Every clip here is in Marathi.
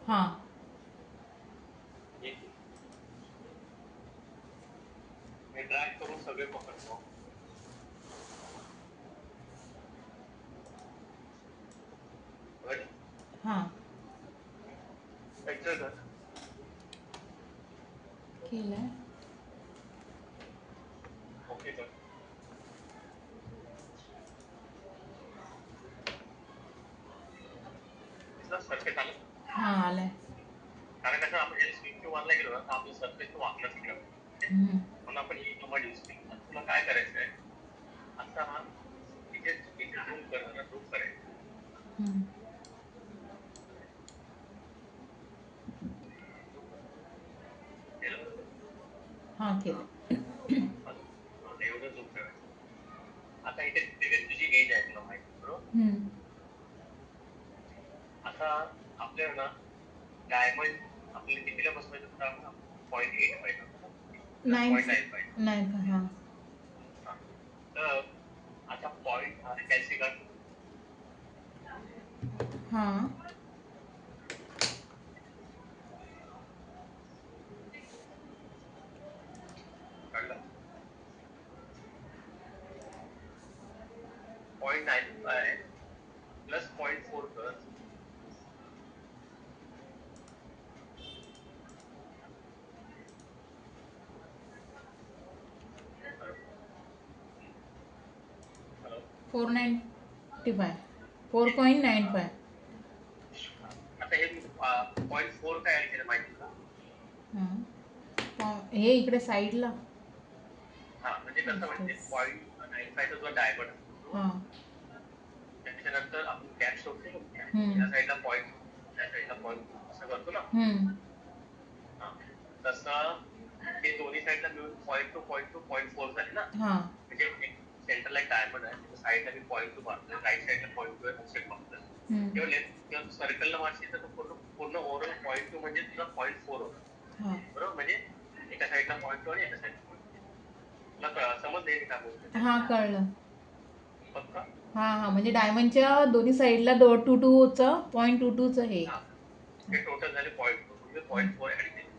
हां ड्रॅग करून सगळे पकडतो. हां एक्झॅक्ट केलं. ओके कर. सर्फेस आलं. हां आलंय. कारण कसं आपण जे स्क्रीन टू वनला गेलो ना तर आपलं सर्फेस तो वाकलाच गेला. म्हणून आपण ही कमांड यूज केली. तुला काय करायचं आहे, आता इथे झूम करणार, झूम करायचं. हां केलं. एवढं झूम करायचं. आता इथे तुझी एज आहे तुला माहिती, बरोबर. आता आपल्याला ना डायमंड आपल्याला कितीला बसवायचं होतं, 0.8 पाहिजे, 0.9 पाहिजे. नाही का? हां तर आता पॉईंट हा कॅल्सी काढ. हां 0.95 प्लस 0.4 कर. हॅलो 495 4.95. आता हे 0.4 काय ऍड केलं माहिती का? हे इकडे साईडला. हा म्हणजे कसं म्हणजे 0.95 जो डायमंड असतो, त्याच्यानंतर आपण गॅप सोडतो, या साईडला पॉईंट, त्या साईडला पॉईंट असं करतो ना. तसं ते दोन्ही साईडला मिळून 0.2 झाले ना. म्हणजे एक सेंटरला एक डायमंड आहे, त्याच्या साईडला मी 0.2 मारतोय, राईट साईडला 0.2 ऑफसेट मारतोय. तेव्हा सर्कलला मारशील तर पूर्ण ओव्हरऑल 0.2 म्हणजे तुला 0.4 होतं, बरोबर. म्हणजे एका साईडला 0.2 आणि एका साईडला 0.2. तुला समजले का गोष्ट? हां कळलं. पक्का? हां म्हणजे डायमंडच्या दोन्ही साईडला 2.22चं 0.22चं हे टोटल झाले 0.4. म्हणजे 0.4 ऍड केले.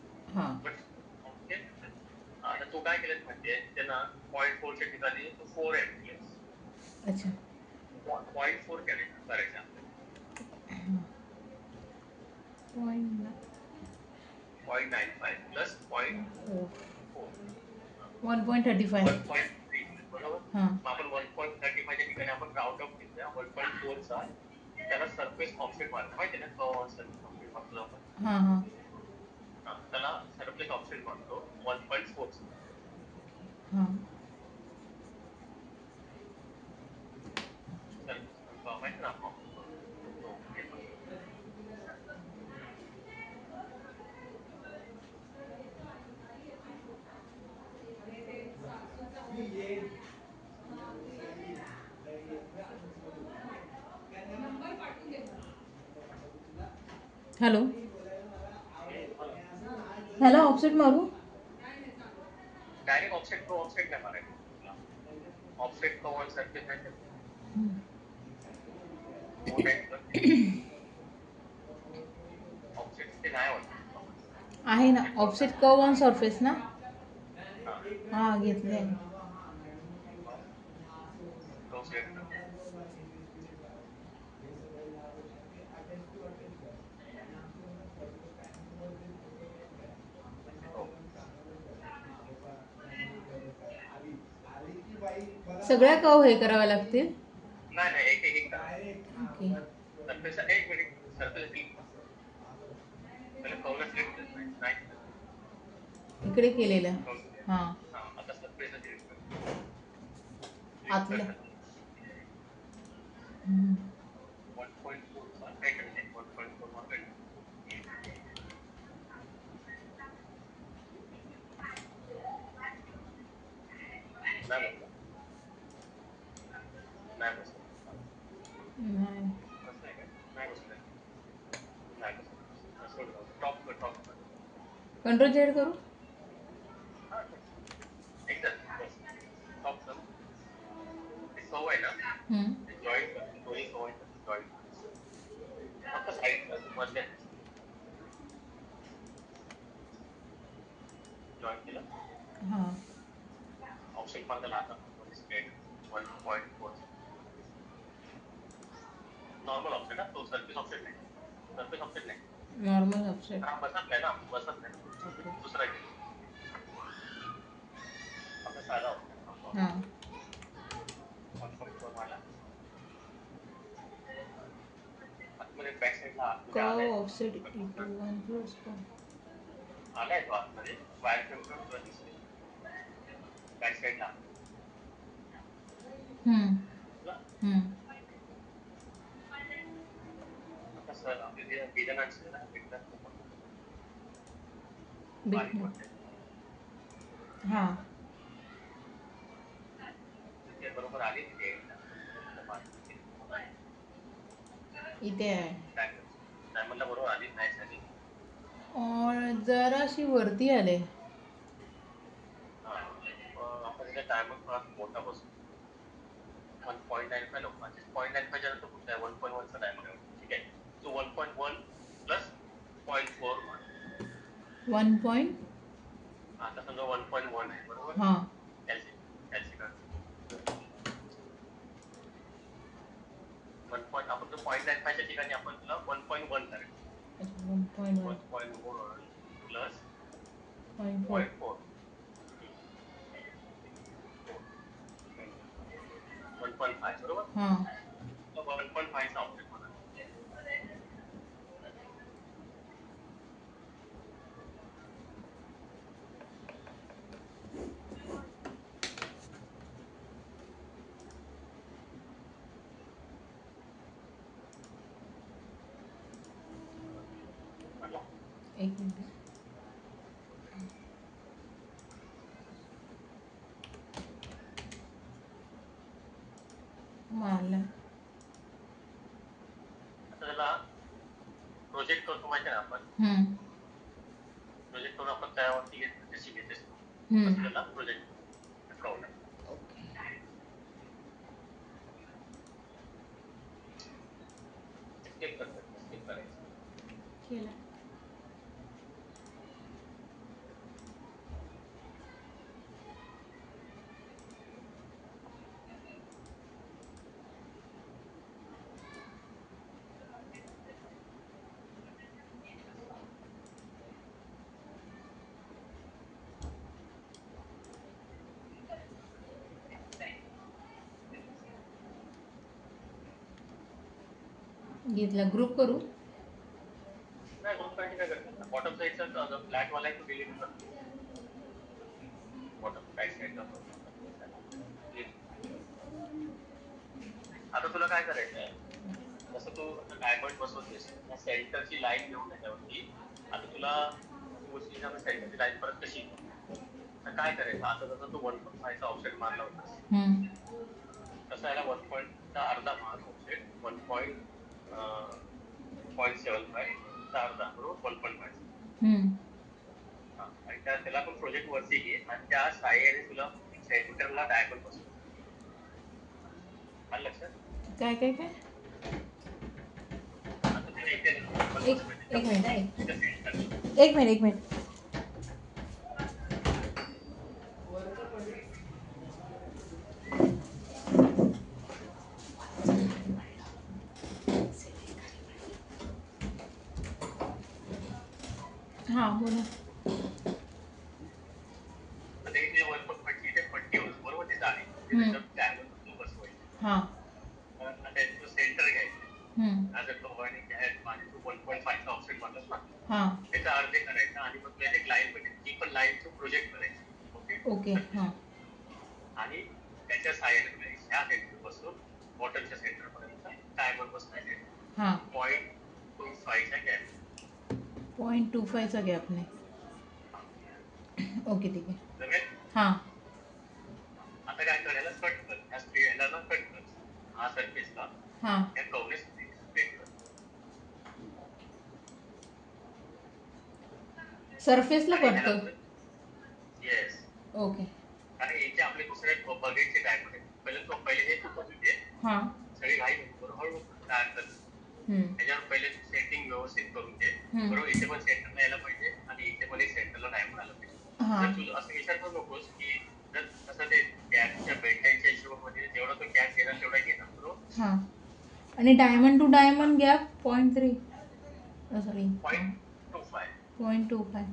ओके. आता तू काय केलं माहितीये, त्यांना 0.4च्या ठिकाणी तू 4 ऍड केलेस. अच्छा 0.4 करायचं आपल्याला. 0.95 प्लस 0.4 1.35. 1.3 बरोबर. आपण 1.35 च्या ठिकाणी आपण राऊंड ऑफ घेतल्या 1.4 चा. त्याला सरफेस ऑफसेट मारतो माहिती ना, सरफेस ऑफसेट मारतो आपण. त्याला सरफेस ऑफसेट मारतो 1.4 चा. माहिती ना आपण. हॅलो ह्याला ऑफसेट मारू. डायरेक्ट ऑफसेट टू ऑफसेट नाही मारायचं. ऑफसेट टू वन सरफेस नाही ऑफसेट ते नाही होत आहे ना ऑफसेट कर्व ऑन सरफेस ना. हां घेतले. सगळ्या कर्व हे कराव्या लागतील. नाही एक एक ओके सरफेस एक मिनिट सरफेस नाही इकडे केलेलं. हां आता सरफेस आतलं. 1.4 काय करते 1.4 मार्केट. नाही कंट्रोल झेड करू. सौ आहे ना जॉईंट दोन्ही सौ आहेत जॉईंट फक्त साईड मधल्या जॉईंट केलं हां ऑप्शन पाहिजे आता स्ट्रेट 1.4 नॉर्मल ऑप्शन ना तो सर्फेस ऑप्शन नाही सर्फेस ऑप्शन नाही नॉर्मल ऑप्शन हा बसत नाही ना बसत नाही दुसरा घे आपला साधा ऑप्शन हां 1.4 वाला आतमध्ये बॅक साईडला कर्व ऑफसेट इक्वल 1+1 आलाय तो आतमध्ये वायर फ्रेम तुला दिसते बॅक साईडला आता सर आपले जे बिलन आहे ना बिलन बारीक पडते हां ते बरोबर आली तिथे इथे आहे डायमंडला बरोबर आली मॅच आली जराशी वरती आले आपण इथे डायमंड थोडा मोठा बसू 1.95 लोक 0.95 च्या नंतर कुठला आहे 1.1 चा डायमंड आहे ठीक आहे सो 1.1 प्लस 0.4 1. आता समजा 1.1 आहे बरोबर हां आपण 0.95 च्या ठिकाणी आपण तुला 1.1 करायचं 1.1 प्लस 0.4 1.5 बरोबर हां 1.5 चा ऑप्शन मला एक मिनिट मारला आता त्याला प्रोजेक्ट करतो माहिती आहे ना आपण प्रोजेक्ट करून आपण त्यावरती घेतो जशी घेतेस तू त्याला प्रोजेक्ट केला घेतला ग्रुप करू नाही ग्रुप काय करतो बॉटम साईडचा फ्लॅट वाला आहे तो डिलीट करतो बॉटम बॅक साईडचा आता तुला काय करायचं आहे जसं तू आता डायमंड बसवतेस त्या सेंटरची लाईन घेऊन त्याच्यावरती आता तुला सेंटरची लाईन परत कशी तर काय करायचं आता जसं तू 1.5 चा ऑप्शन मारला होतास कसं याला 1. चा अर्धा मार ऑप्शन 1.75 चा अर्धा बरोबर 1.5 आणि त्याला पण प्रोजेक्ट वरती घे आणि त्या साह्याने तुला सेंटरला डायमंड बसव आलं लक्षात काय काय काय आता तुला इथे एक मिनिट हां बोला पट्टी बरोबर ते जाणे डायमंड बसवायचं हां सेंटर घ्यायचं आज तो आणि 1.5 चा ऑप्शन मारलास ना त्याचा अर्धे करायचा आणि मग तुला एक लाईन भेटेल ती पण लाईन तू प्रोजेक्ट करायची ओके हां आणि त्याच्या साह्याने तुला ह्या सेंटर पासून बॉटमच्या सेंटर पर्यंत डायमंड बसवायचे 0.25 चा गॅप 0.25 चा गॅप नाही ओके ठीक आहे जमेल हां आता काय करायला कट कर ह्या स्ट्रेटला कट कर हा सरफेसला हां त्या कर्वने स्प्लिट कर सरफेसला कट कर येस ओके आणि याचे आपले दुसरे बघायचे डायमंड आहे पहिले हे तू हां. सगळी घाई नको करू, हळू तयार कर. त्याच्यावर पहिले सेटिंग व्यवस्थित करून घे. बरोबर, इथे पण सेंटरला यायला पाहिजे आणि इथे पण एक सेंटरला डायमंड आला पाहिजे. जर तुझं असं विचार करू नकोस की जर कसं ते गॅसच्या बेंटाईच्या हिशोबामध्ये जेवढा तो गॅस घेणार तेवढा घेणार. बरोबर. हां. आणि diamond to diamond gap 0.3 sorry 0.25.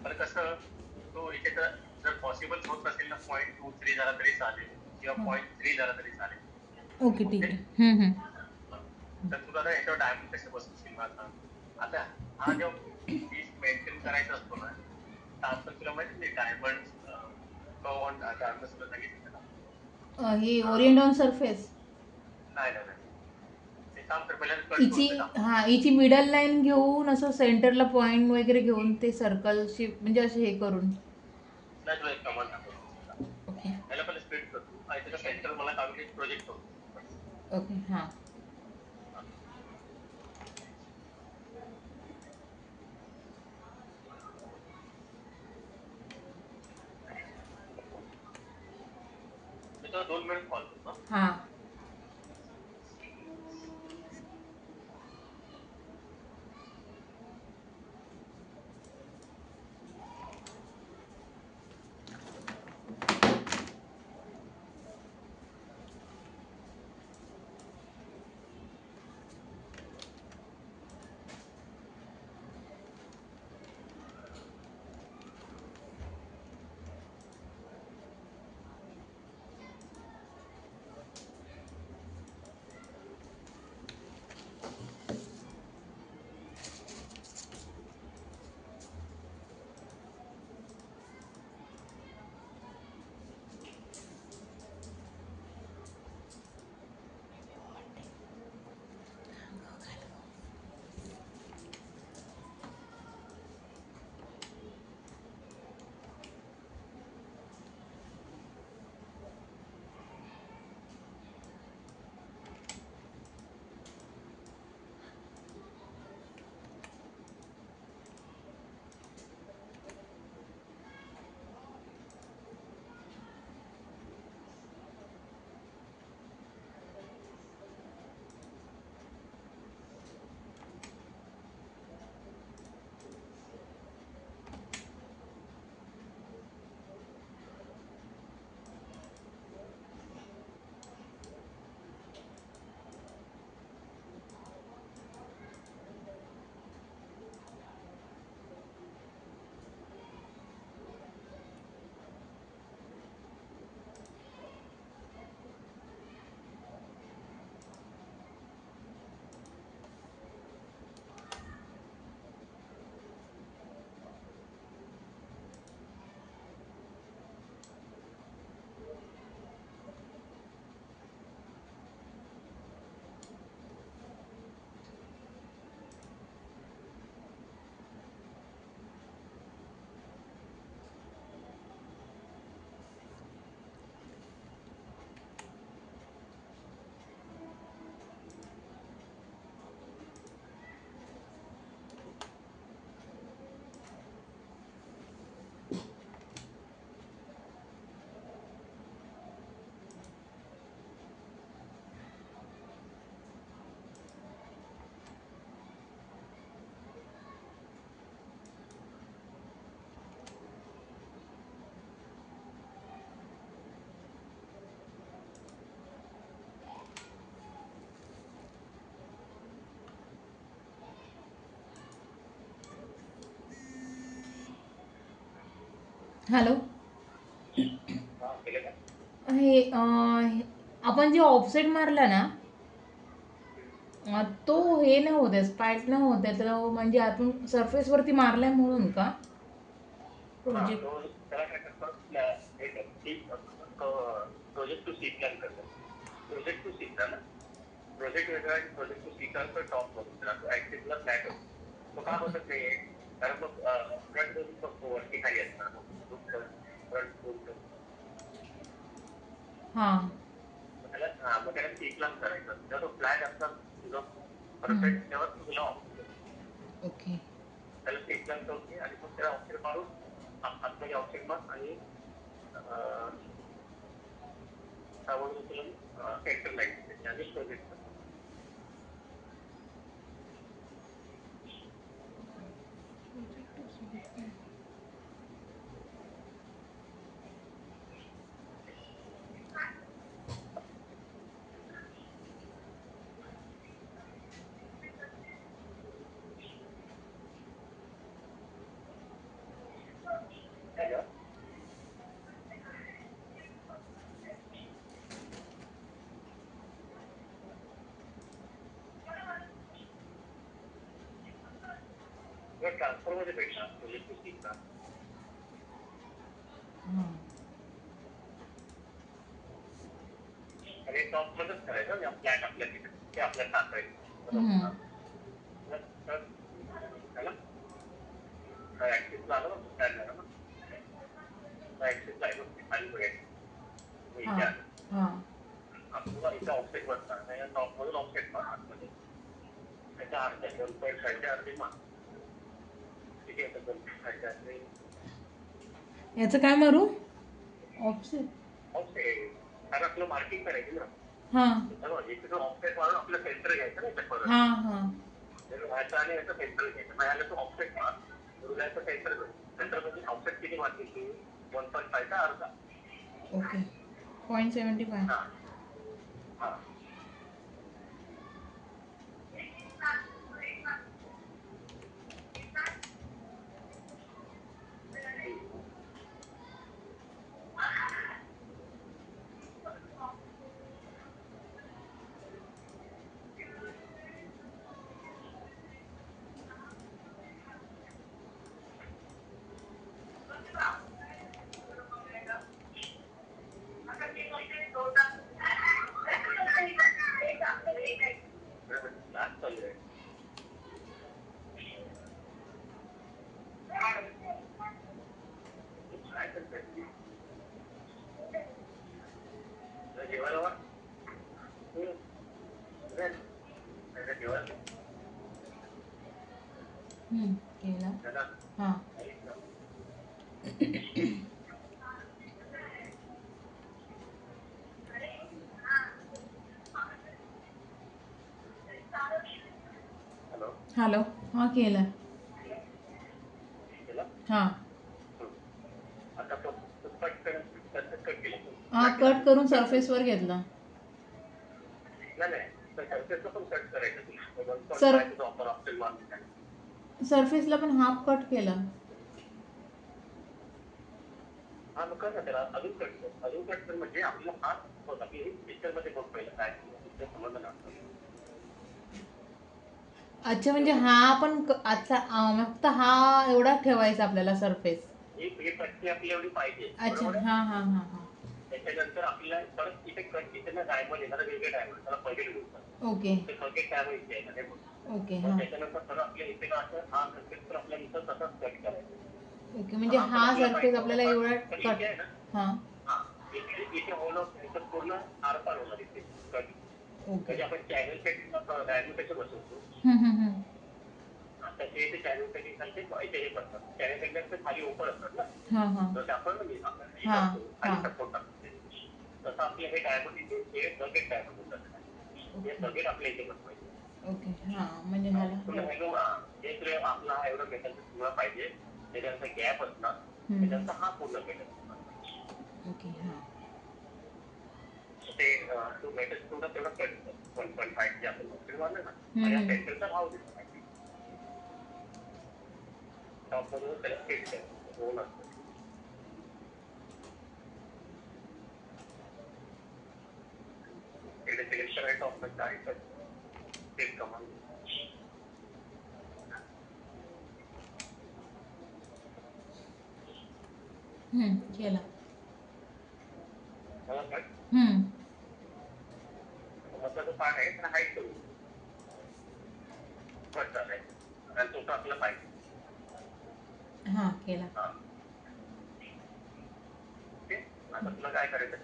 पण कसं तो इथे तर जर पॉसिबल होत असेल ना 0.23 झाला तरी चालेल किंवा 0.3 झाला तरी चालेल. ओके, ठीक आहे. तर तुला ना याच्यावर डायमंड कसे बसतील माझा आता हा जेव्हा पीस मेंटेन करायचा असतो ना तर आपण तुला माहिती नाही डायमंड डायमंड तुला सांगितलं ना हे ओरिएंट ऑन सरफेस. नाही ते काम कर पहिल्यांदा कट करून टाक. हिची मिडल लाईन घेऊन असं सेंटरला पॉइंट वगैरे घेऊन ते सर्कलशी म्हणजे असे हे करून नाही तुला एक कमाल टाकतो. ओके त्याला पहिले स्प्लिट करतो आणि त्याचा सेंटर मला काढून एक प्रोजेक्ट करतो. ओके. हां. मी तुला 2 मिनिट कॉल करतो. हां. हॅलो. हे आपण जे ऑफसेट मारला ना तो हे नाही होत आहे, स्पाइक नाही होत आहे, तर म्हणजे आपण सरफेसवरती मारलाय म्हणून का project? Project to see plan करतात. प्रोजेक्ट टू सी ना प्रोजेक्ट वेगळा आणि प्रोजेक्ट टू सी करतो टॉप बघतो तो ऍक्टिव्हला फ्लॅट होतो. तो का बसत नाहीये कारण मग फ्रंट दोन बघतो वरती खाली असणार फ्रंट मग त्याला सी प्लॅन करायचं जेव्हा तो फ्लॅट असतात तुझं परफेक्ट तेव्हा तुला ओके त्याला सी प्लॅन करते आणि मग त्याला ऑप्शन मारून आतमध्ये ऑप्शन मार आणि त्यामुळे तुला सेंटर लाईट आणि प्रोजेक्ट ट्रान्सफर मध्ये भेटला इलेक्ट्रिसिटीचा आणि टॉप मध्येच करायचं ना फ्लॅट आपल्या तिथे ते आपल्याला टाकायचं ऍक्सेस लागला ना फ्लॅट झाला ना ऍक्सेस लागला खाली बघायचं आपल्याला इथं ऑफसेट बसतात टॉप मधून ऑफसेट पण आतमध्ये त्याच्या अर्ध्या 2.5च्या अर्धी मान याचं काय मारू ऑफसेट आपलं मार्किंग करायची ना ऑफसेट मारून आपलं सेंटर घ्यायचं ना आणि याचं सेंटर घ्यायचं माझ्याला तो ऑफसेट मार सेंटर सेंटर म्हणजे ऑफसेट किती मार्किंग तू 1.5चा अर्धा ओके 0.75 केला हां हॅलो हां केला हां हां कट करून सरफेसवर घेतला सरफेसला पण हाफ कट केला म्हणजे आपला हात होता की पिक्चरमध्ये बघ पहिलं काय समजलं अच्छा म्हणजे हा पण आता फक्त हा एवढा ठेवायचा आपल्याला सरफेस हे पट्टी आपली एवढी पाहिजे अच्छा हां हां हां हां त्याच्यानंतर आपल्याला परत इथे कट इथे ना डायमंड येणार वेगळे डायमंड त्याला बकेट बोलतात ओके ते बकेट डायमंड इथे येणार ओके हां त्याच्यानंतर परत आपल्या इथे ना असं हा सरफेस तर आपल्या इथं तसाच कट करायचा ओके म्हणजे हा सरफेस आपल्याला एवढा कट हां इथे होणं इथं पूर्ण आरपार होणार इथे कट ओके म्हणजे आपण चॅनल सेट डायमंड कसे बसवतो तसे इथे चॅनल सेटिंग सारखे इथे हे करतात चॅनल सेटिंग खाली ओपन असतात ना जसं आपण खाली सपोर्ट असतो तसं आपले हे डायमंड इथे हे बकेट डायमंड होतात हे बकेट आपल्या इथे बनवायचे ओके हां म्हणजे हे तुला आपला एवढा मेटलचा तुला पाहिजे त्याच्यानंतर गॅप असणार त्याच्यानंतर हा पूर्ण मेटल ओके हां ते तो मेटल तुला तेवढा कट 1.5 जे आपण ऑप्शन मारलं ना आणि सेंटरचा भाव देतो टॉप मधून त्याला फिट करायचं दोन असतं इकडे सिलेक्शन आहे टॉप मध्ये आहे ते कमांड केला महत्वाचा पार्ट आहे तर हाईट करू कट झालाय आणि तो आपला पाहिजे हां केला ओके आता तुला काय करायचं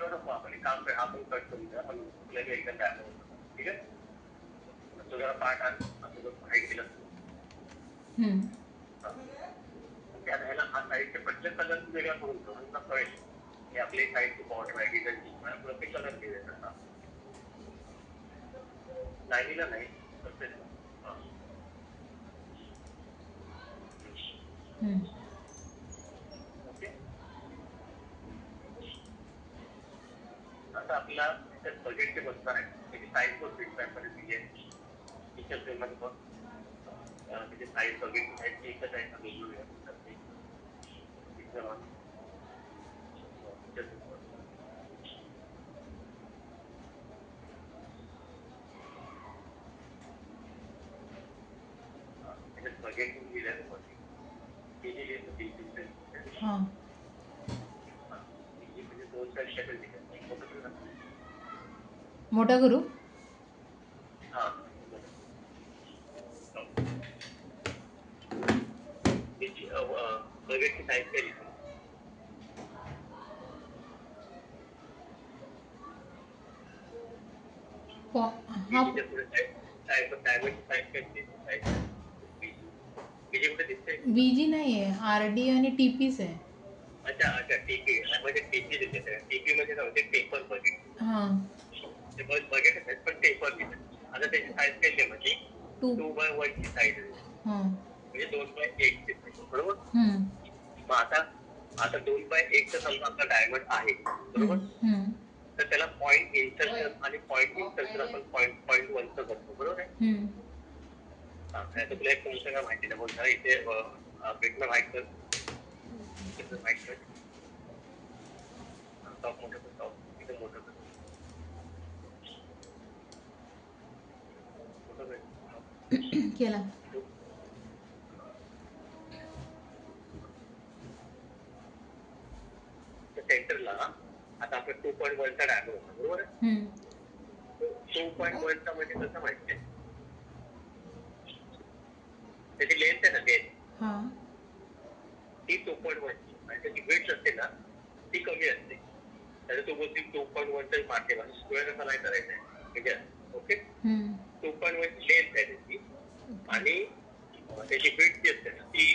नको आपण काम कर आपण कट करू द्या पण तुला एकदम काय ठीक आहे तुझा पार्ट आणि तुझं हाईट केलं त्या ह्याला हा साईडचे प्रत्येक कलर वेगळा करून ठेव कळेल हे आपले साईड टू बॉटम आहे डिझाईनची प्रत्येक कलर दिले जातात. लाईनीला नाही सरफेसला. ओके. आता आपल्याला त्यात बजेटचे बसणार आहे त्याची साईज वर फीडबॅक मध्ये दिली आहे. किचन फ्रेममध्ये बघ त्याची साईज बघितली साईज एकच आहे का वेगवेगळ्या बजेट दिलेलं होती म्हणजे 2 दिले. मोठा करू. बजेटची साईज केली VG नाही आहे, RD आणि TP's आहे. अच्छा अच्छा TP म्हणजे TP दिले. TP म्हणजे काय होते पेपर बजेट. ते बजेट आहे पण पेपर दिले. आता त्याची साईज केली म्हणजे 2x1 ची साईज आहे म्हणजे 2x1 ची साईज बरोबर. मग आता 2x1 चा समजा आपला डायमंड आहे बरोबर. तर त्याला पॉईंट इन्सर्शन आणि पॉईंट इन्सर्शन आपण पॉईंट 1 चं करतो बरोबर आहे. तुला एक तुमचं काय माहिती नाही बोलता इथे भेटणं माहित कर माहित कर टॉप मोठं कर टॉप इथे मोठं कर केला. सेंटरला आता आपण 2.1 चा डायमंड होता बरोबर आहे. 2.1 चा म्हणजे कसं माहितीये त्याची लेंथ आहे ना लेंथ ती 2.1 ची आणि त्याची वेट असते ना ती कमी असते. त्याला तू बोलती 2.1 चा मार्केट स्क्वेअर असं नाही करायचं आहे. ओके. 2.1 ची लेंथ आहे त्याची आणि त्याची वेट जी असते ना ती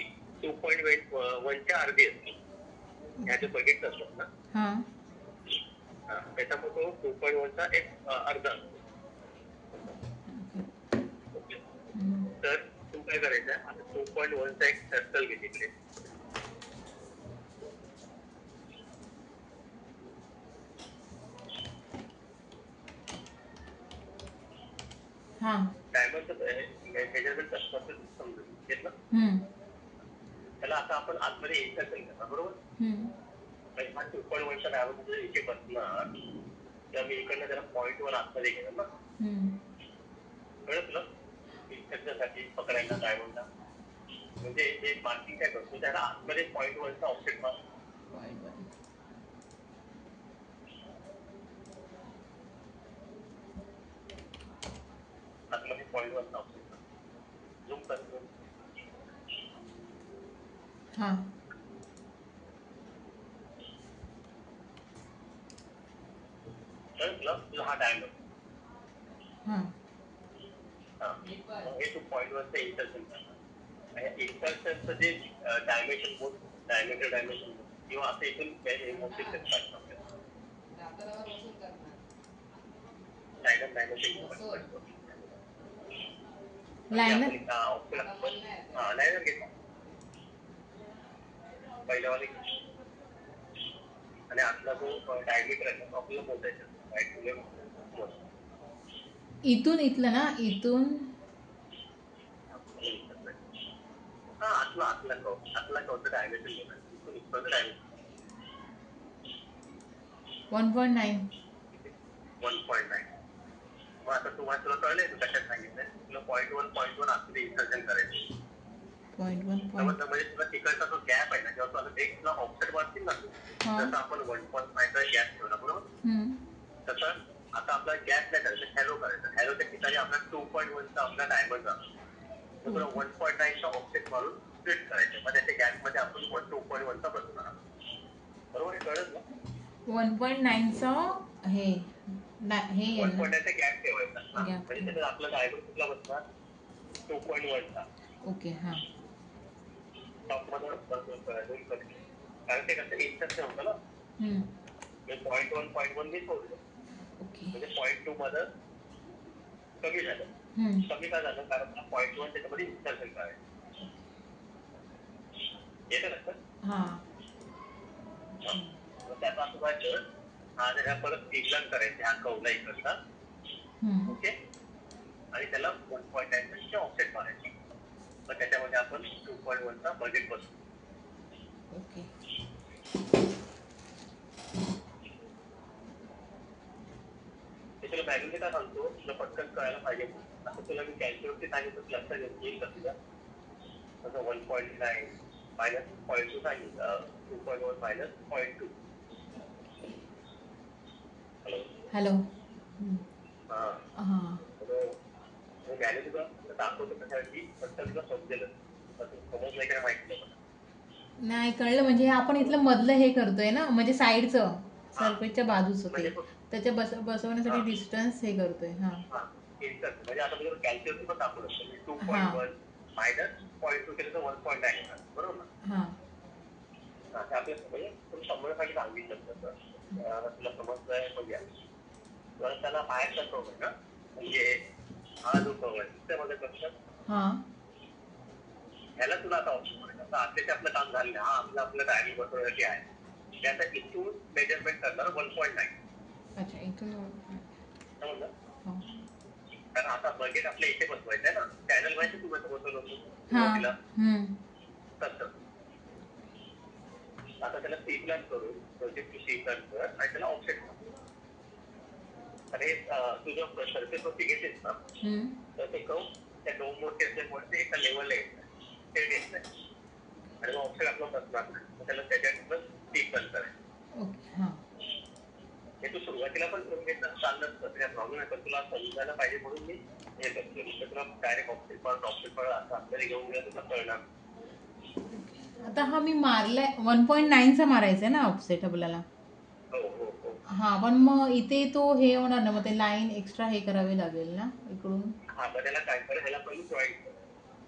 2.1 च्या अर्धी असते. ह्याचे बजेट असतात ना त्याच्यामुळे तो 2.1 चा एक अर्धा असतो. तर तू काय करायचं आता 2.1 चा एक सर्कल घे तिकडे. डायमंडचं मेजरमेंट समजून घेतलं. त्याला आता आपण आतमध्ये इन्सर्शन करणार बरोबर. 2.1 चा डायमंड इथे बसणार तेव्हा मी इकडनं त्याला पॉईंट 1 आतमध्ये घेणार ना. कळत तुला इन्सर्शनसाठी पकडायला डायमंडला म्हणजे ते मार्किंग काय करतो त्याला आतमध्ये पॉईंट 1 चा ऑफसेट मार. आतमध्ये पॉईंट 1 चा ऑफसेट मार. झूम कर. तुला हा डायमंड हे तू पॉईंट 1 चं इन्सर्शन करणार. इन्सर्शनचं जे डायमेन्शन किंवा असं इथून पहिल्यावाले आणि आतला जो डायमीटर आहे तो आपल्याला मोजायचा. इथून इथलं ना इथून आतला कवचं डायमीटर घेणार इथून इथपर्यंत डायमीटर 1.9. 1.9. मग आता तुला कळलंय तू कशात सांगितलंय तुला पॉईंट 1 आतमध्ये इन्सर्शन करायचं. म्हणजे तुला तिकडचा जो गॅप आहे ना जेव्हा तुला एक तुला ऑफसेट वाटतील ना जसं आपण 1.5 चा गॅप ठेवला बरोबर. तसं आता आपला गॅप नाही करायचं हॅलो करायचं. हॅलोच्या ठिकाणी आपला 2.1 चा आपला डायमंड जातो. तुला 1.9 चा ऑफसेट मारून स्प्लिट करायचं. मग त्याच्या गॅप मध्ये आपण 2.1 चा बसणार बरोबर. कळलं ना. 1.9 चा हे 1.9 चा गॅप ठेवायचा म्हणजे त्याच्यात आपला डायमंड कुठला बसणार 2.1 चा. ओके. टॉप मध्ये कारण ते कसं इन्सर्शन होतं ना 0.1 मी सोडलं. ओके. म्हणजे 0.2 मध्ये कमी झालं. कमी का झालं? कारण मला 0.1 त्याच्यामध्ये इन्सर्शन करायचं. येतं ना सर? त्याचा असं व्हायचं, हा जरा परत इग्लान करायचे, हा कवला इकडचा. ओके. आणि त्याला 1.9 ऑफसेट मारायचे. मग त्याच्यामध्ये आपण 2.1 चा बजेट बसतो. ओके. तुला मॅन्युअली काय सांगतो, तुला पटकन कळायला पाहिजे. असं तुला मी कॅल्क्युलेटरची सांगितलं, लक्षात येईल का तुझ्या? तसं 1.9 मायनस 0.2 सांगितलं, 2.1 मायनस 0.2. हॅलो. मॅन्युअली तुला दाखवतो कशासाठी, पटकन तुला समजेल. समजलं काय माहिती नाही कळलं. म्हणजे आपण इथलं मधलं हे करतोय ना, म्हणजे साईडचं सरफेसच्या बाजूचं ते त्याच्या बसवण्यासाठी डिस्टन्स हे करतोय. म्हणजे आता तुला कॅल्क्युलेटर पण दाखवलं 2.1 मायनस 0.2 केलं तर 1.9 येणार, बरोबर ना? आपल्या समजण्यासाठी सांगितलं तुला समजलंय बघूया. त्याला बाहेरचा कर्व आहे ना, म्हणजे हा जो कर्व आहे त्यामध्ये कसं ह्याला तुला आता ऑप्शन करायचं. आता आपलं काम झालेलं, हा आपलं डायरी बसवण्यासाठी आहे. त्याचा इथून मेजरमेंट करणार 1.9. अच्छा, इथून समजलं? कारण आता बजेट आपल्या इथे बसवायचं आहे ना. चॅनल माहिती तू कसं बसवलं होतं तसं. आता त्याला सी प्लॅन करून प्रोजेक्ट सी प्लॅन कर आणि त्याला ऑफसेट कर. अरे तुझ्या सर्फेसवरती घेतेस ना, तर ते कव त्या डोम वरती असल्यामुळे ते एका लेवलला येत नाही, ते येत नाही. आणि मग ऑप्शन आपलं बसणार नाही. त्याला त्याच्यात सी प्लॅन करायचं. हे तू सुरुवातीला पण करून घेतलं चाललं असतं, त्याचा प्रॉब्लेम आहे. पण तुला समजायला पाहिजे म्हणून मी हे करतो. तुला डायरेक्ट ऑप्शन पळ असं आपल्याला घेऊन गेलं तुला कळणार. आता हा मी मारलाय 1.9 चा मारायचा ना ऑफसेट आपल्याला. हा, पण मग इथे तो हे होणार ना, मग ते लाईन एक्स्ट्रा हे करावी लागेल ना इकडून. हा, मग त्याला काय कर, ह्याला पहिली जॉईन कर.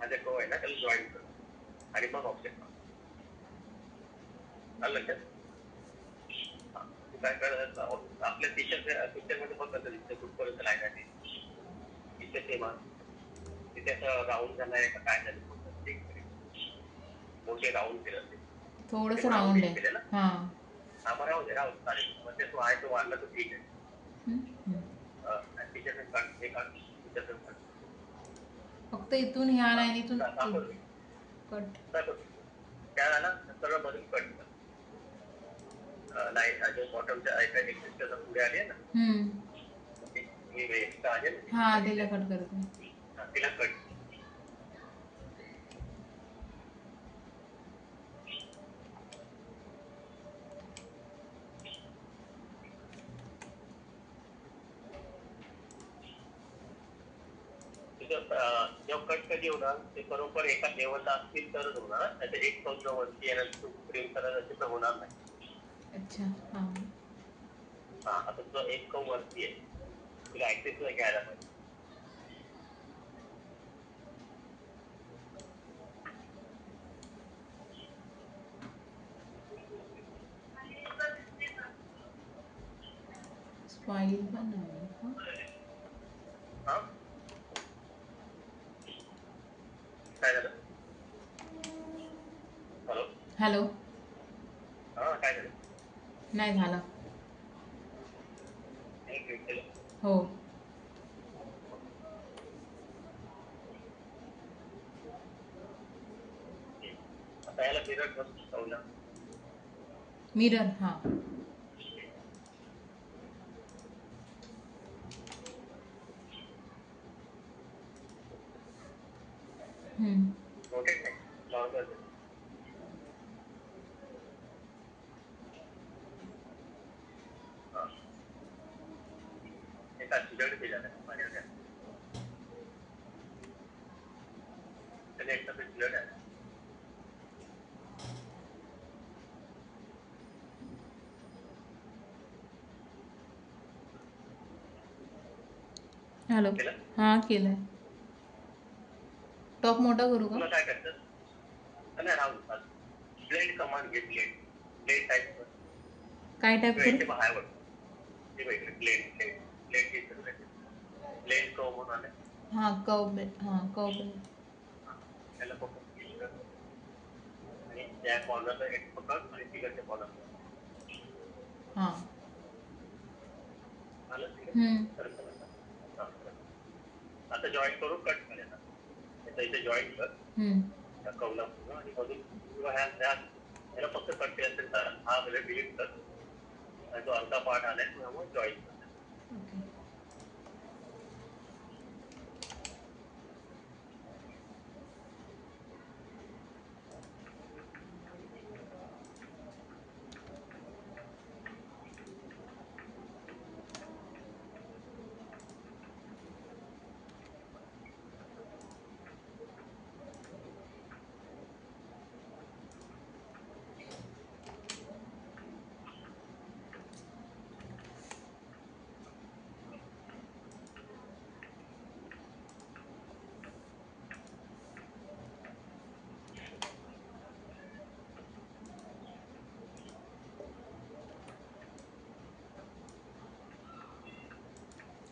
हा जे कर्व आहे ना त्याला जॉईन कर आणि मग ऑफसेट मार. आलं लक्षात? तू काय कर, आपल्या पिक्चर मध्ये बघ कसं दिसतं, कुठपर्यंत लाईन आहे इथे ते मार. तिथे असं राऊंड झालंय का काय झालं मोठे राऊंड केलं ते थोडस राऊंड आहे. मग राहू दे चालेल. म्हणजे तो आहे तो वाढला तर ठीक आहे. फक्त इथून ह्या लाईनीतून कट त्याला सरळ मधून कट कर. लाईन जो बॉटमच्या एक्सिस्टरचा पुढे आली आहे ना, एक्स्ट्रा आहे ना, तिला कट करते. तिला कट. जेव्हा कट कधी होणार ते बरोबर एका लेवलला असतील तरच होणार. त्याच्या एक पाऊस वरती येणार प्रिंट करायला असेल तर होणार नाही. अच्छा. आता तुझा एक कव वरती आहे, तुला ऍक्सेस घ्यायला पाहिजे. स्पाईल पण नाही. काय झालं? हॅलो. काय झालं? नाही झालं. हो. आता याला मिरर बसवला. मिरर. हा. रोटेट नाही, नॉर्मल. एका तुझ्याकडे दिलेला आहे माझ्याकडे. त्याने एकदा दिलेलं आहे. हॅलो. हा केलंय. टॉप मोठा करू का? काय करतं? नाही राहू. ब्लेड कमांड घे. Blade type. काय टाईप करू? हा कव त्याला फक्त क्लिक कर आणि त्या कॉर्नरला एक पकड आणि तिकडच्या कॉर्नरला हा आता जॉईन करून कट करायचा. इथे जॉईन कर त्या कवला पूर्ण आणि मधून किंवा ह्याला फक्त कट केलं तर हा डिलीट कर आणि जो अर्धा पार्ट आलाय तो जॉईन कर.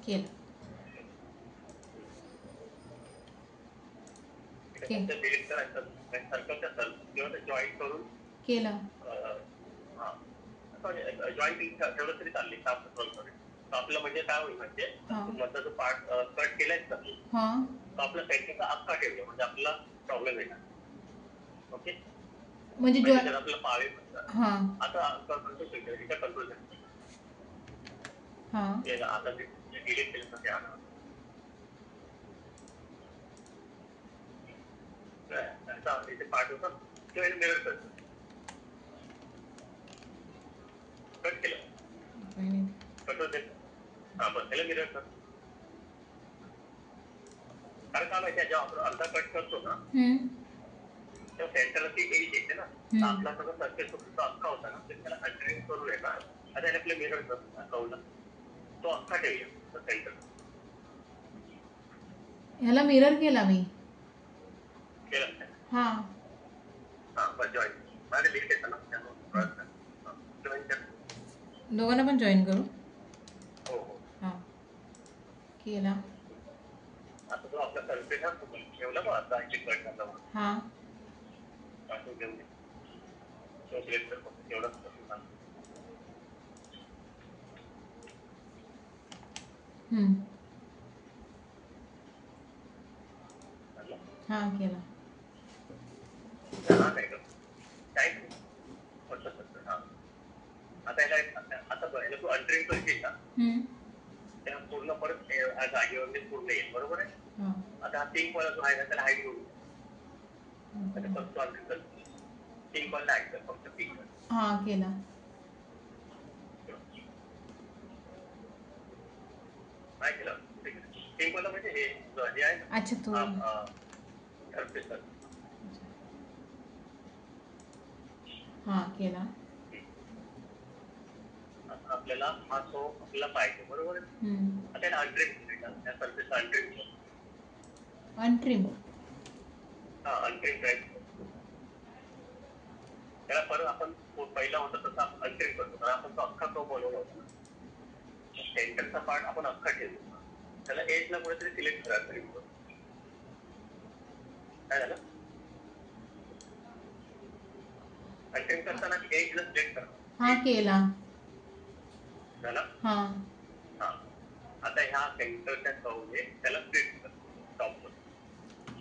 केलं. डिलीट करायचं सर्कलच्या सर्कल जॉईन करून केलं. जॉईन ठेवलं तरी चालले आपलं म्हणजे काय होईल म्हणजे मधला जो पार्ट कट केलाय ना तो आपला सेंटरचा अख्खा ठेवूया म्हणजे आपला प्रॉब्लेम येणार. ओके म्हणजे आपला पावे आता कंट्रोल कंट्रोल आता डिलीट केलं तर इथे पार्ट होता किंवा मिरर करतो कट केलं कंट्रोल हा बस त्याला मिरर कर. कारण काय माहिती जेव्हा आपण अर्धा कट करतो ना तेव्हा सेंटरला ती एज येते ना आपला सगळं सर्कल तो अख्खा होता ना त्याला अल्टरेट करून आहे ना आता आपल्या मिरर करतो तो अख्खा ठेवूया सेंटर. ह्याला मिरर केला मी केलं हा बस जॉईन माझ्या लिस्ट येतं ना जॉईन कर. दोघांना पण जॉईन करू. हो हा केला. आता जो आपला सर्कल ना तो ठेवला बघ आता कट झाला हा टाकून घेऊन तो सिलेक्ट कर फक्त एवढंच हा केला. आता तू अल्टरिंग करशील ना तेव्हा पूर्ण परत जागेवर पूर्ण येईल बरोबर आहे. आता हा पिंक वाला जो आहे ना त्याला हाईट घेऊ फक्त अल्टरिंग कर पिंक वाला हाईट कर फक्त पिंक हा केला. काय केलं पिंक वाला म्हणजे हे आहे अच्छा तो हा केला. आपल्याला हा तो आपल्याला पाहिजे बरोबर आहे. आता अनट्रिम हा अनट्रिम करायचं त्याला परत आपण पहिला होता तसा अनट्रिम करतो कारण आपण तो अख्खा तो बनवला होता सेंटरचा पार्ट आपण अख्खा ठेवतो त्याला एजला कुठेतरी सिलेक्ट करायचं काय झालं अनट्रिम करताना एजला सिलेक्ट करा. हा केला झाला. हा आता ह्या सेंटरच्या कर्वने त्याला स्प्लिट कर टॉप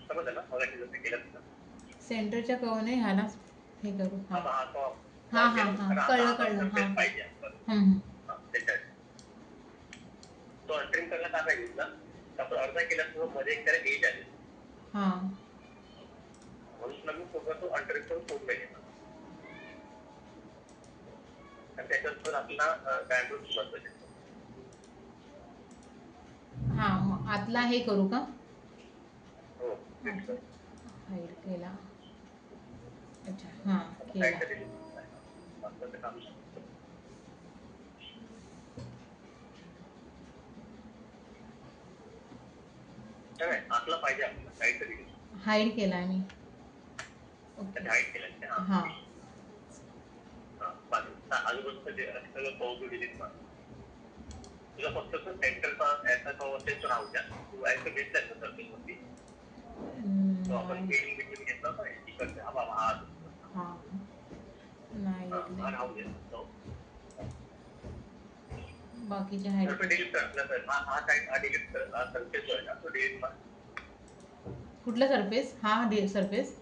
समजलं ना मला जसं केलं सेंटरच्या कर्वने ह्याला हे करू. हा हा कळलं हा पाहिजे तो अल्टरिंग करायला काय पाहिजे ना आपण अर्धा केला मध्ये एक त्याला एज आली म्हणून मी पूर्ण तो अल्टरिंग करून पूर्ण केला आणि त्याच्यानंतर आपला डायमंड सुरुवात हा आतला हे करू का हो हाईड केला. अच्छा हा केला. आतला पाहिजे आपल्याला काहीतरी हाईड केला मी. हाईड केला हा आजूबाजूचं जे सगळं पाहू डिलीट मार. तुला फक्त सेंटरचा याचा कव्हर राहू द्या. तू ऍक्ट घेतलाय ना सर्फेस वरती, तो आपण बिल्डिंग बिल्डिंग घेतला ना तिकडचे, हा बाबा हा राहू दे. बाकीचे हाईट डिलीट कर. हा साईड हा डिलीट कर. हा सर्फेस आहे ना, तो डिलीट मार. कुठला सरफेस? हा सरफेस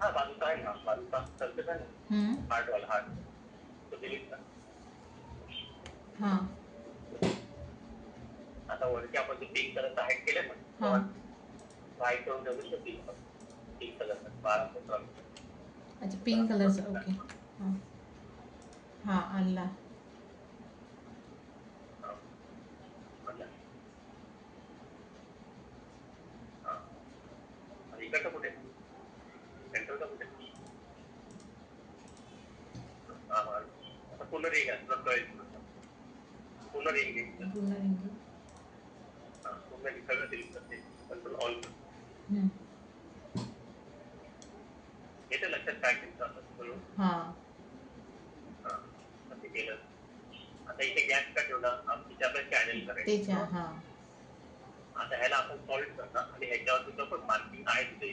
हा बाजूचा आहे ना, बाजूचा सर्फेस आहे ना, हार्ट वाला हार्ट, तो डिलीट कर. हा आता वरती आपण जे पिंक कलरचा हाईट केलं ना, हाईट करून ठेवू शकतो. पिंक कलरचा 12-15. अच्छा, पिंक कलरचा. ओके. हा आणला. इकडचं कुठे सेंटरचा कुठे? पूर्ण रिंग आहे, तुला कळेल. पूर्ण रिंग घे. पूर्ण सगळं डिलीट करते. कंट्रोल ऑल कर. येतं लक्षात काय केलं आपण? ते केलं. आता इथे गॅस का ठेवला? तिथे आपल्याला चॅनल करायचं. आता ह्याला आपण सॉल्ट करणार आणि ह्याच्यावर तुझं पण मार्किंग आहे तुझे.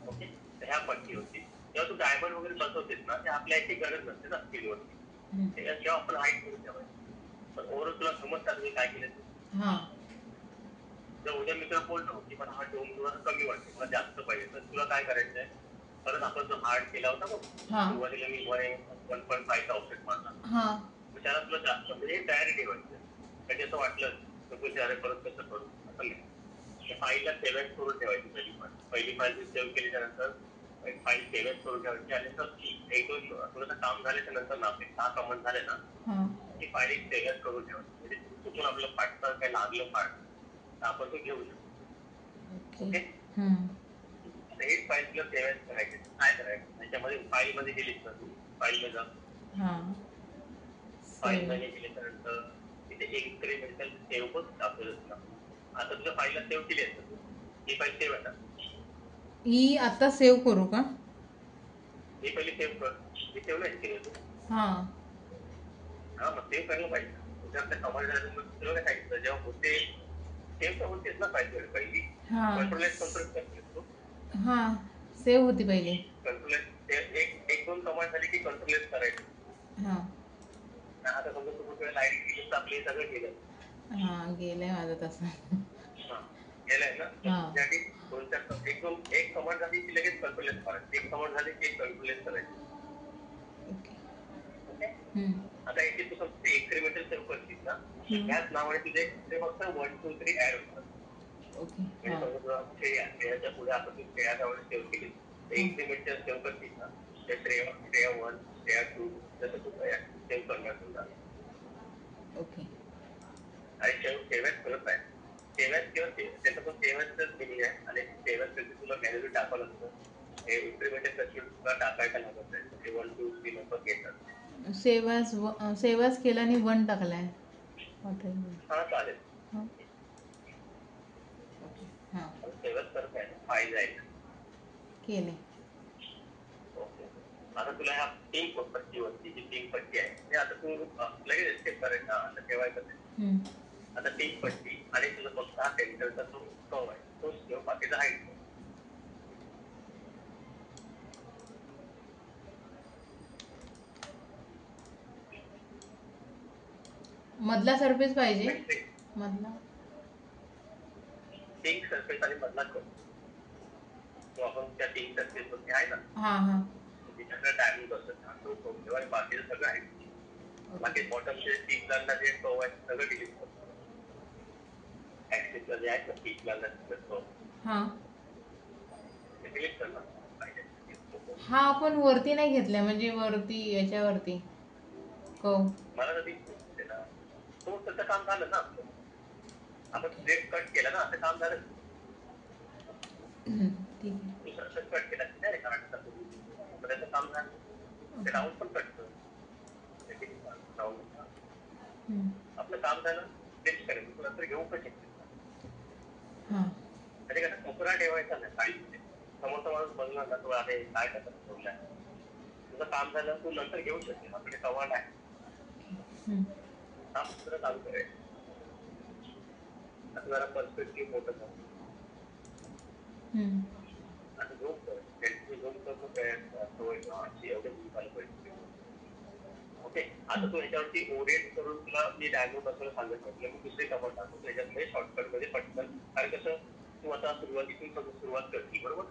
ओके, तर ह्या पट्टी होती. जेव्हा तू डायमंड वगैरे बसवतेस ना, ते आपल्या याची गरज नसते ना स्किलवरती. जेव्हा आपण हाईट करून ठेवायचं. पण ओव्हरऑल तुला समजतात मी काय केलं. जर उद्या मी तुला बोलतो की मला हा डोम थोडा कमी वाटतो, मला जास्त पाहिजे, तर तुला काय करायचंय? परत आपण जो हार्ड केला होता बघ, सुरुवातीला मी 1.5चा ऑफसेट मारला, त्याला तुला जास्त म्हणजे तयारी ठेवायची. म्हणजे असं वाटलं तर परत कसं करू असं नाही. फाईलला सेव्ह करून ठेवायची. पहिली फाईल सेव्ह केल्यानंतर फाईल सेव्ह करून ठेवायची आणि तर एक दोन थोडंसं काम झाल्याच्या नंतर ना, 6 कमांड झाले ना, ती फाईल एक सेव्ह करून ठेवायची. म्हणजे चुकून आपलं फाटतं काय लागलं फाट तर आपण तो घेऊ शकतो. ओके, एक फाईल तुला सेव्ह करायची. काय करायचं त्याच्यामध्ये फाईल मध्ये गेलीस ना, तू फाईल मध्ये जा. फाईल मध्ये गेल्यानंतर तिथे इन्क्रिमेंटल सेव्ह पण दाखवत. आता तुझ्या फाईलला सेव्ह केली आहे तू, ही फाईल सेव्ह आहे. ही आता सेव्ह करू का? ही पहिली सेव्ह कर. ही सेव्ह नाही केली तू? मग सेव्ह करायला पाहिजे. तुझ्या आपल्या कमांड तुला काय सांगितलं, जेव्हा होते सेव्ह तर होतेच ना फाईल पहिली. कंट्रोल करतेस तू. सेव्ह होती पहिली. कंट्रोल एक दोन कमांड झाली की कंट्रोल करायचं. आता समजा तू कुठे वेळेला आयडी केली तर आपले सगळं गेलं. गेलंय माझं तसं. गेलंय ना. एक कमांड झाली की लगेच कंट्रोल करायचं. एक कमांड झाली की कंट्रोल करायचं. आता इथे तू फक्त इन्क्रिमेंटल सेव्ह करशील ना, त्याच नावाने तुझे फक्त 1, 2, 3 ऍड होतात. श्रेयाच्या पुढे आपण तू श्रेया नावाने सेव्ह केली तर इन्क्रिमेंटल सेव्ह करशील ना, श्रेया 1, श्रेया 2 जसं तू सेव्ह करणार तुला. आणि सेव्हच करत आहे. सेव्हच किंवा त्याचं पण सेव्हच मिनिंग आहे आणि सेव्हच तुला व्हॅल्यू टाकावं लागतं. हे इन्क्रिमेंटल कशी तुला टाकायला लागत आहे. 1, 2, 3 नंबर घेतात. सेव्हच केला आणि 1 टाकलाय. चालेल. सेव्हच करत आहे. फाईल जाईल केले. ओके, आता तुला ह्या पिंक पट्टीवरती जी पिंक पट्टी आहे ते आता तू लगेच एस्केप करायचा. आता ठेवायचं. आता पिंक पट्टी आणि तुझा फक्त हा सेंटरचा जो कर्व आहे तो ठेव, बाकीचा हाईट. मधला सरफेस पाहिजे. मधला पिंक सरफेस आणि मधला कर्व तो आपण त्या पिंक सरफेस वरती आहे ना, त्याच्याकडे डायमंड बसत आणि बाकीचं सगळं आहे. बाकी बॉटमचे टीपलांना जे कर्व आहे सगळं डिलीट करतो. ऍक्सिसला जे आहे ना टीपलांना ते डिलीट करणार. आपण वरती नाही घेतलाय, म्हणजे वरती याच्यावरती मला कधी तो त्याचं काम झालं ना. आपण स्ट्रेट कट केला ना, असं काम झालं. कट केला त्याचं काम झालं. ते राऊंड पण कट कर. आपलं काम झालं. टेस्ट करायचं तुला तर घेऊ पण शकते. म्हणजे कसं कोपरा ठेवायचा नाही साईडमध्ये. समोरचा माणूस बघणार ना, तो आहे काय कसं ठेवलाय. तुझं काम झालं तू नंतर घेऊ शकते, आपल्याकडे कमांड आहे. काम दुसरं चालू करायचं. आता जरा पर्स्पेक्टिव्ह मोठं कर, आता झोप कर, झोप करणं काय सवय एवढं झालं पाहिजे. ओके, आता तू ह्याच्यावरती ओरिएंट करून तुला मी डायग्राम बसवायला सांगत म्हटलं, मी दुसरी कमांड टाकतो त्याच्यामध्ये शॉर्टकट मध्ये पटकन. कारण कसं तू आता सुरुवातीतून सुरुवात करते बरोबर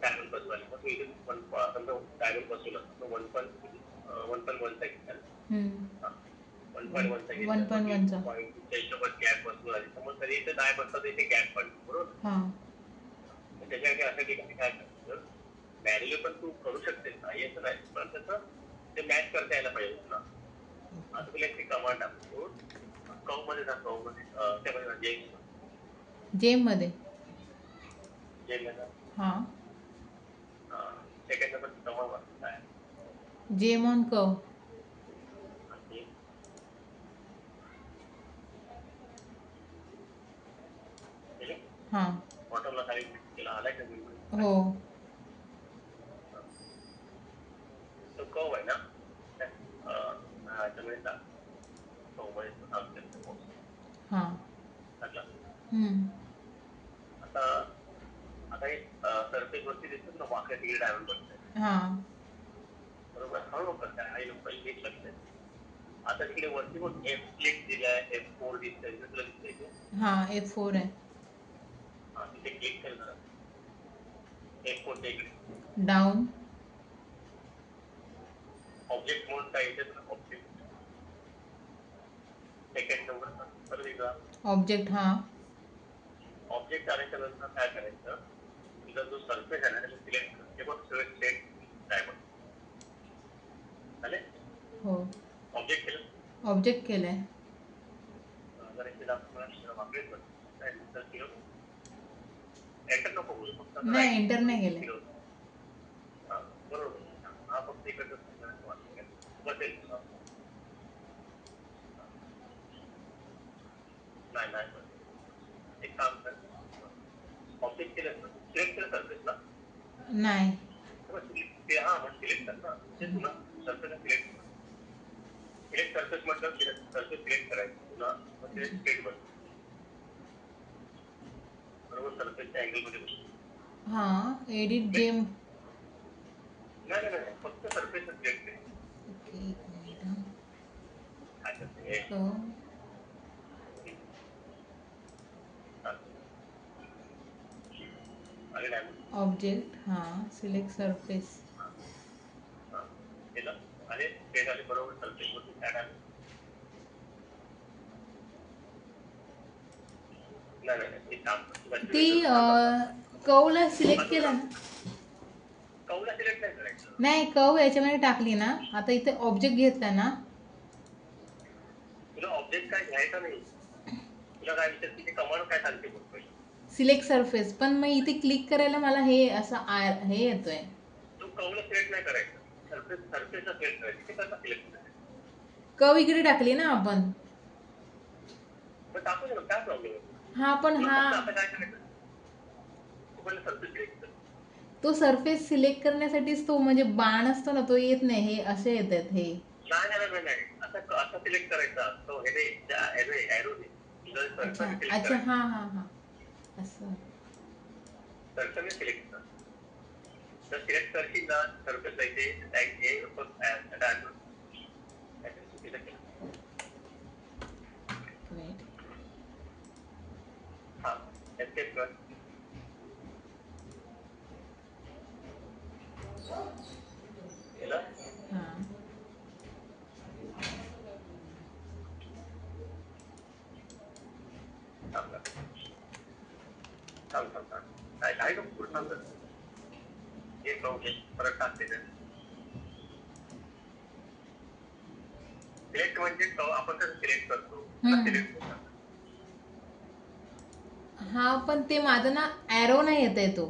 डायग्राम बसवायला, मग तू इथे डायग्राम बसवला तर 1.1चा घेतला, 1.1चा पॉईंटच्या हिशोबात गॅप बसवून आली, तर मग तरी इथे नाही बसता तर इथे गॅप पडतो बरोबर. त्याच्यासाठी अशा ठिकाणी काय करायचं, मॅन्युअली पण तू करू शकतेस नाही असं नाही, पण त्याचं ते मॅच करता यायला पाहिजे तुला. आता तुला एक कमांड टाकतो, कव मध्ये जा, कव मध्ये त्यामध्ये जेम मध्ये सेकंड नंबर कमांड वाटत आहे जेम ऑन कव. बॉटमला खाली केला आलाय का? हो, तो कव आहे ना. आता एक सरफेस वरती दिसतो ना वाकड्या तिकडे डायव्हर्ट करताय बरोबर, हळू करताय आई लोक पहिले लक्ष. आता तिकडे वरती पण F क्लिक दिलाय, F4 दिसतंय, तुला दिसतंय F4 आहे. तिथे क्लिक कर जरा, F4 च्या इकडे डाऊन ऑब्जेक्ट मोड काय येते तुला, ऑब्जेक्ट सेकंड नंबर परत एकदा ऑब्जेक्ट. ऑब्जेक्ट आल्याच्या नंतर काय करायचं, तुझा जो सरफेस आहे ना त्याला सिलेक्ट कर. ते बघ सगळं सेट डायमंड झाले. हो, ऑब्जेक्ट केलं, ऑब्जेक्ट केलंय. जर इथे दाखवून वापरेल एंटर नको बोलू, फक्त नाही एंटर नाही केलंय. बरोबर, हा फक्त इकडचं बसेल. नाही एक काम कर, ऑब्जेक्ट केलं सिलेक्ट केलं सरफेसला नाही. मग सिलेक्ट कर ना, तुला सरफेसला सिलेक्ट सरफेस म्हटलं सरफेस सिलेक्ट करायचं तुला, मग ते स्ट्रेट बस बरोबर सरफेसच्या अँगल मध्ये बस. एडिट जेम नाही फक्त सरफेस सिलेक्ट कर. ऑब्जेक्ट सिलेक्ट सरफेस केलं आणि ते झाले बरोबर सरफेस वरती ऍड आले. ती कवला सिलेक्ट केलं ना, कवला सिलेक्ट नाही करायचं. नाही कव याच्यामध्ये टाकली ना, आता इथे ऑब्जेक्ट घेतला ना, तुला ऑब्जेक्ट काय घ्यायचा नाही, तुला काय विचार तिथे कमांड काय सांगते बघ, सिलेक्ट सरफेस. पण मग इथे क्लिक करायला मला हे असं हे येतोय. तू कवला सिलेक्ट नाही करायचं, सरफेसला सिलेक्ट करायचं. ते कसं सिलेक्ट करायचं, कव इकडे टाकली ना आपण, टाकू दे, काय प्रॉब्लेम. पण तो सरफेस सिलेक्ट करण्यासाठीच तो म्हणजे बाण असतो ना, तो येत नाही, हे असे येतात. हे नाही असं सिलेक्ट करायचा तो, हे एरो दे. अच्छा असं सरफेसने सिलेक्ट कर. तर सिलेक्ट करशील ना सरफेस एस्केप कर. काय पूर्ण एक परत टाकते. सिलेक्ट म्हणजे आपण कसं सिलेक्ट करतो, पण ते माझं ना एरो नाही येत आहे तो.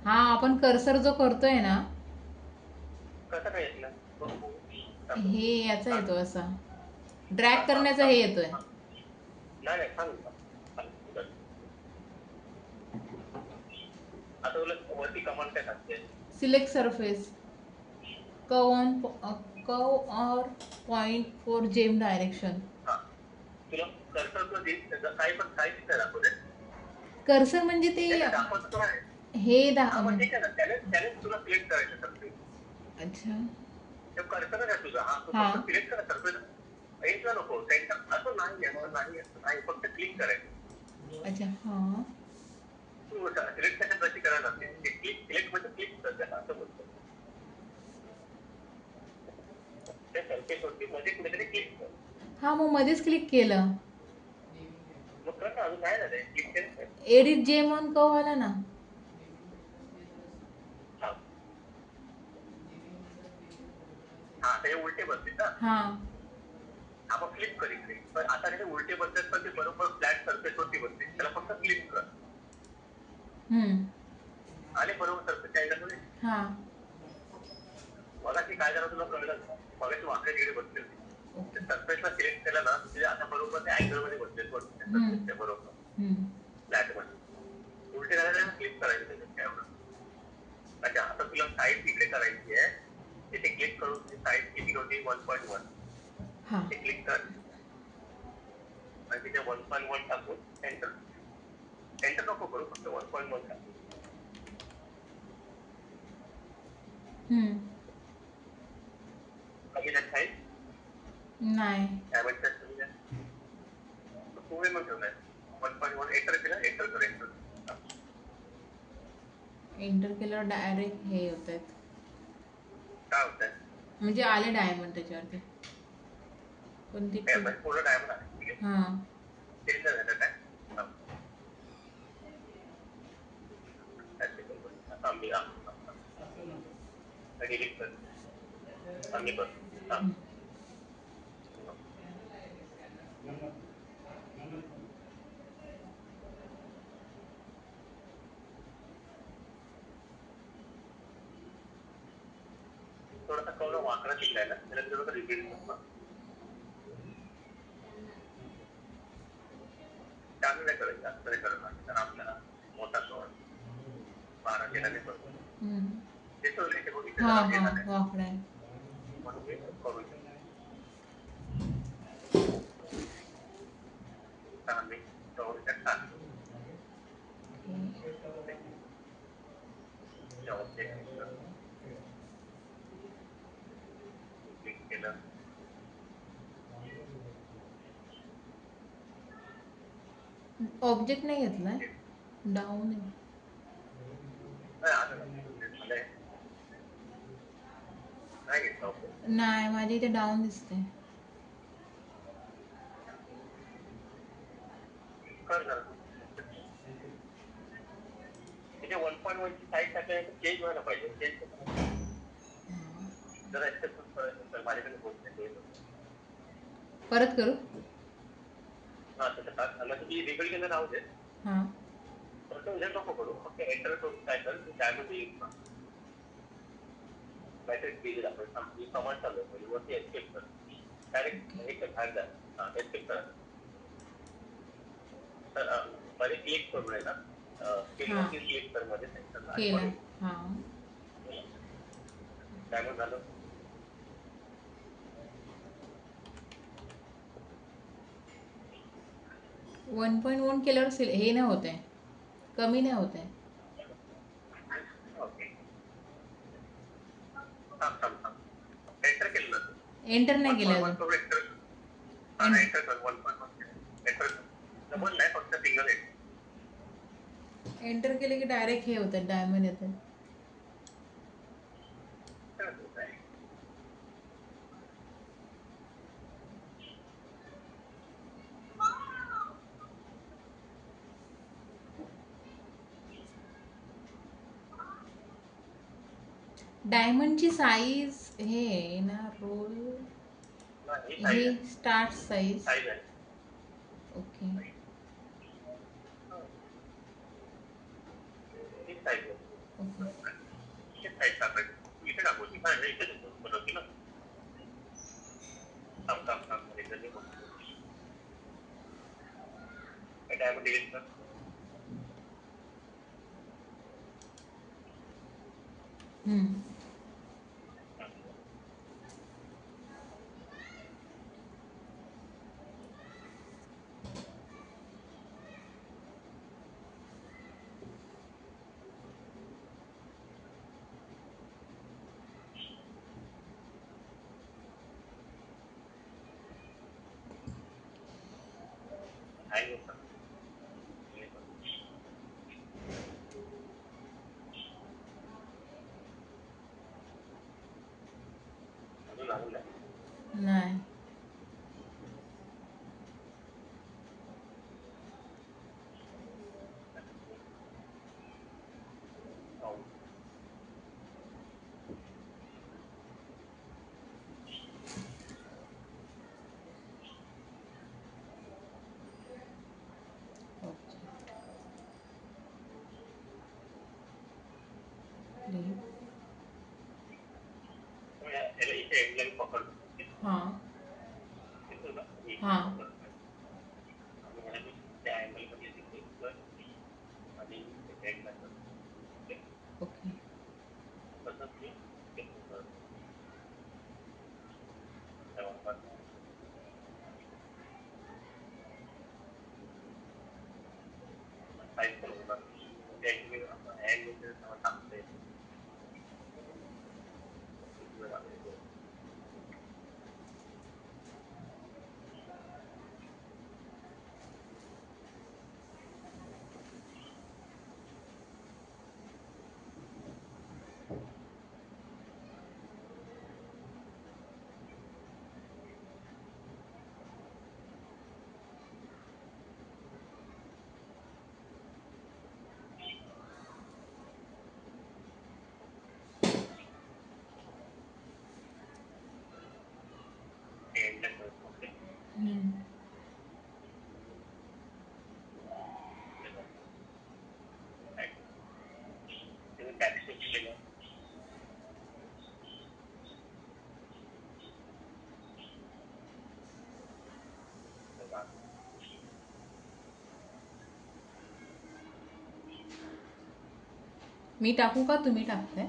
आपण कर्सर जो करतोय ना, हे याचा येतो असा ड्रॅग करण्याचा हे येतोय. आता तुला वरती कमांड काय सांगते? सिलेक्ट सरफेस, कर्व और पॉइंट फॉर जेम डायरेक्शन. तुला कर्सर काही दिसतंय दाखवते. कर्सर म्हणजे ते दाखवत तर आहे. हे ठीक आहे ना, त्याने तुला सिलेक्ट करायचं सरफेस. अच्छा, कर्सर आहे तुझा. तू फक्त सिलेक्ट करा सरफेस. एंटला नको, सेंटर असं नाही, फक्त क्लिक करायचं. अच्छा. हा, तू सिलेक्ट कशी करायला लागते? सिलेक्ट म्हणजे क्लिक कर त्याला, असं बोलतो. त्या सरफेस वरती मध्ये कुठेतरी क्लिक कर. हा, मग मध्येच क्लिक केलं. मग कर ना, अजून काय झालंय? क्लिक केलं. एडिट जेम ऑन कर्व आला ना. हा, ते उलटे बसते ना. हा, आपण फ्लिप कर इकडे. पण आता ते उलटे बसतात, पण ते बरोबर फ्लॅट सरफेस वरती बसते. त्याला फक्त क्लिक कर. आले बरोबर सरफेस अँगलमध्ये. हा, मगाशी काय झालं तुला कळलं? मगाशी वाकड्या तिकडे बसले होते. सरफेसला सिलेक्ट केलं ना, म्हणजे आता बरोबर ते अँगल मध्ये बसले सरफेसच्या बरोबर फ्लॅट मध्ये. उलटे झाल्याला क्लिक करायचं त्याच्यात काय एवढं. अच्छा, आता तुला साईड तिकडे करायची आहे. तिथे क्लिक करून साईड किती होती? 1.1. ते क्लिक कर आणि तिथे 1.1 टाकून एंटर नको करू, फक्त 1.1 टाकू. कमी नाही साईड? नाही. काय म्हणतात तुम्ही? तुम्ही मग ठेवलाय 1.1. एंटर केलं, एंटर कर. एंटर केल्यावर डायरेक्ट हे होत आहेत. काय होत आहे? म्हणजे आले डायमंड त्याच्यावरती. कोणती पूर्ण डायमंड आले. हा, ते झालं काय? डिलीट कर. आम्ही कर. थोडासा कवला वाकडा शिकलाय ना, त्याला थोडं रिपीट करतो. चांगलं नाही करायचं, असं नाही करायला लागतं. कारण आपल्याला मोठा कवर 12 केला नाही बरोबर. वाकडा आहे. म्हणून मी करू शकतो. चांगली कवर टाक. क्लिक केलं. ऑब्जेक्ट नाही घेतलाय, डाऊन आहे. नाही, माझ्या इथे डाऊन दिसते. तिथे 1.1 ची साईज टाकल्यानंतर चेंज व्हायला पाहिजे. माझ्याकडे होत नाही. परत करू? हा, तसं टाक. तुम्ही रिपीट केलं राहू दे. फक्त उद्या नको करू, फक्त एंटर करून काय कर, त्यामध्ये मेसेज केली आपण कमांड चालू आहे. वरती एस्केप कर. डायरेक्ट एक बाहेर जा. हा, एस्केप करा. तर मध्ये क्लिक करू नये ना, स्क्रीनवरती क्लिक कर मध्ये सेंटरला. काय मग झालं? 1.1 केल्यावर हे नाही होत आहे, कमी नाही होत आहे. एंटर नाही केलं अजून. एंटर केले की डायरेक्ट हे होतात, डायमंड येतात. डायमंडची साईज हे ना, रोल हे स्टार्ट साईज. ओके. नाही. हाँ हाँ ओके. मी टाकू का, तुम्ही टाकताय?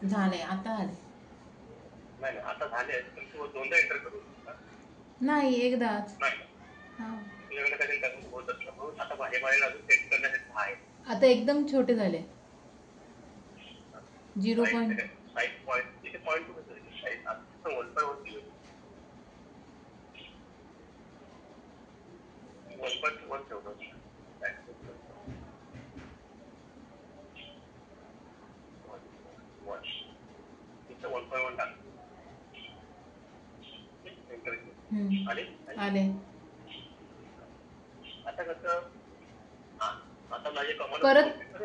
झाले आता आले. आता झाले पण तू दोनदा एंटर करू नाही, एकदाच. आता माझ्या अजून सेट करण्यासाठी आहे. आता एकदम छोटे झाले. 0.5 आले.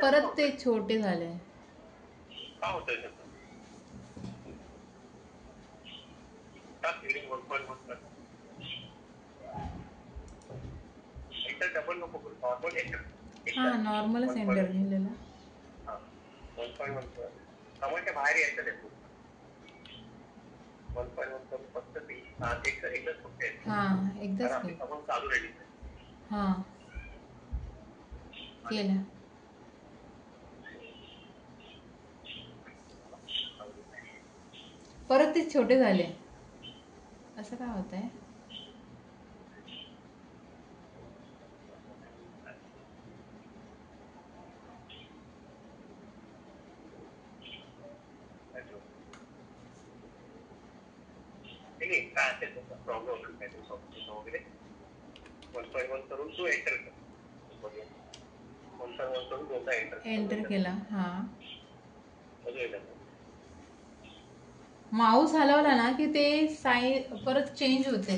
परत ते छोटे झाले. का होतंय डबल नको नॉर्मल नॉर्मलच एंटर केलेला. कमांडच्या बाहेर यायचं नाही. 1.1 फक्त एकदाच चालू राहिली. केलं. परत ते छोटे झाले. असं काय होतंय? प्रॉब्लेम वगैरे 1.1 करून तू एंटर कर. 1.1 करून दोनदा एंटर केला. माऊस हलवला ना की ते साईज परत चेंज होते.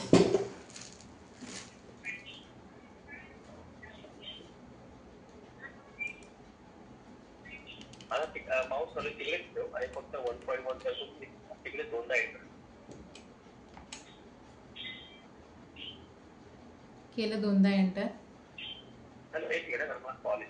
माऊस हलवून तिकडेच ठेव आणि फक्त 1.1 पासून तिकडे दोनदा एंटर केलं. दोनदा एंटर. एक कॉल